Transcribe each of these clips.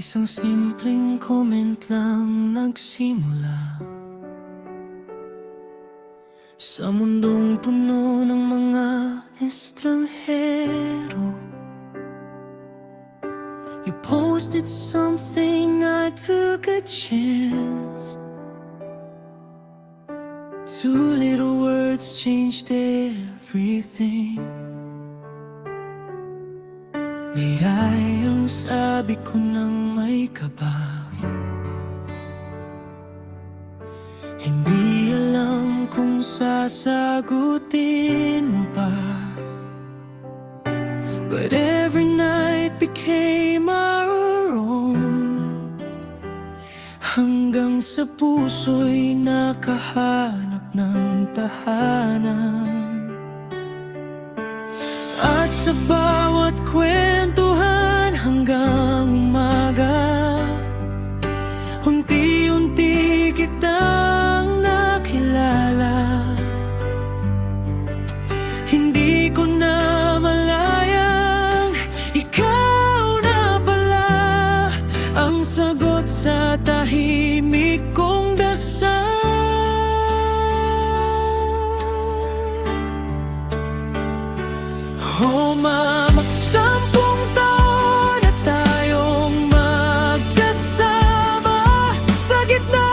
isang simpleng comment lang nagsimula sa mundong puno ng mga estranghero. You posted something, I took a chance. Two little words changed everything. May ay ang sabi ko nang may kaba. Hindi alam kung sasagutin mo ba, but every night became our own, hanggang sa puso'y nakahanap ng tahanan. At sa bawat kwentuhan hanggang umaga, unti-unti kitang nakilala. Hindi ko na malayang ikaw na pala ang sagot sa tahimik kong dasal. Oh mama, 10 taon na tayong magkasama sa gitna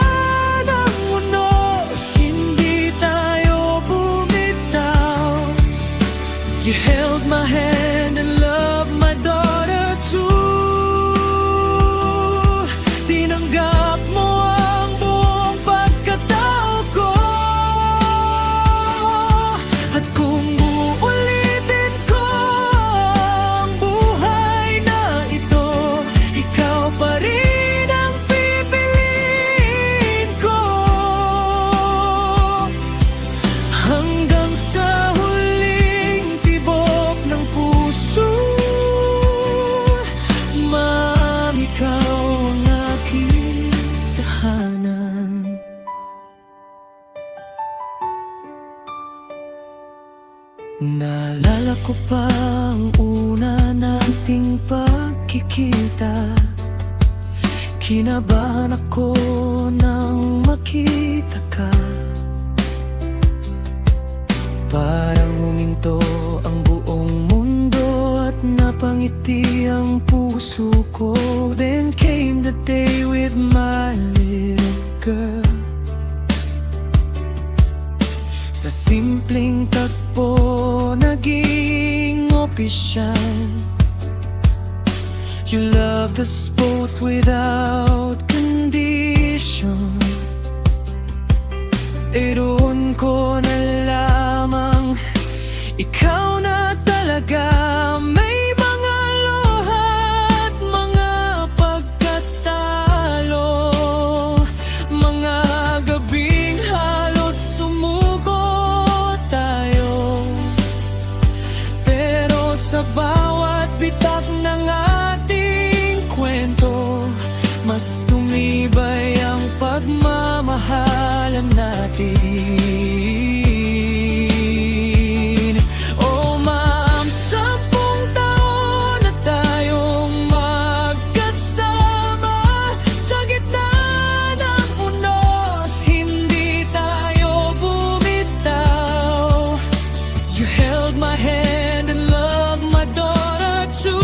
ng unos, hindi tayo bumitaw. You held my hand and loved my daughter too. Tinanggap mo ang buong pagkatao ko, at kung uulitin ko ang buhay na ito, ikaw pa rin ang pipiliin ko. Hanggang sa huling tibok ng puso, ma'am, ikaw ang aking tahanan. Naalala ko pa ang una nating pagkikita. Kinabahan ako nang makita ka. Parang huminto ang buong mundo at napangiti ang puso ko. Then came the day with my little girl. Sa simpleng tagpo naging opisyal. You loved us both without condition. Doon ko nalamang ikaw na talaga. May mga luha at mga pagkatalo, mga gabing halos sumuko tayo. Pero sa bawat bitak ng ating kwento, mas tumibay ang pagmamahalan natin. Oh ma'am, 10 taon na tayong magkasama sa gitna ng unos, hindi tayo bumitaw. You held my hand and loved my daughter too.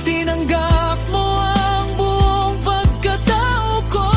Tinanggap mo ang buong pagkatao ko,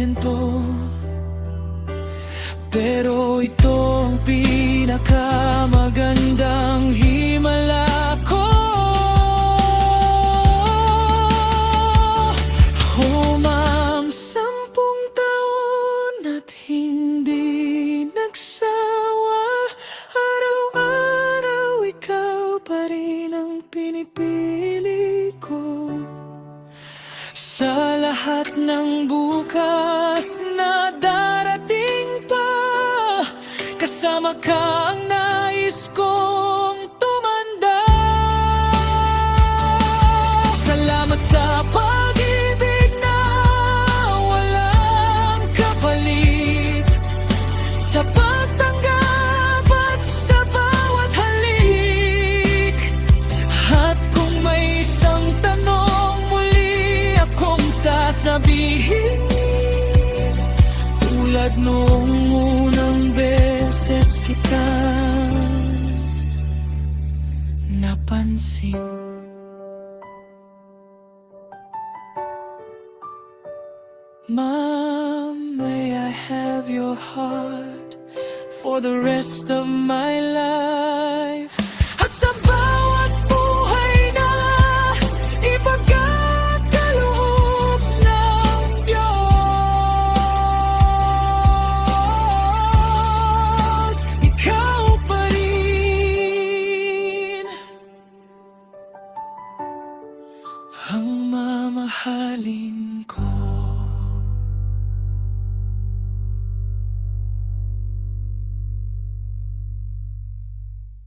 momento, pero ito ang pinakamagandang himala ko. Oh ma'am, 10 taon at hindi nagsawa, araw-araw ikaw pa rin ang pinipili ko. Sa lahat ng bukas na darating pa, kasama ka ang nais kong tumanda. Salamat sa pag-ibig na walang kapalit, sa pagtanggap at sa bawat halik. At kung may isang tanong muli akong sasabihin, tulad noong unang beses kitang napansin. Ma'am, may I have your heart for the rest of my life? At sa bawat buhay na ipagkakaloob ng Diyos, ikaw pa rin ang mamahalin ko.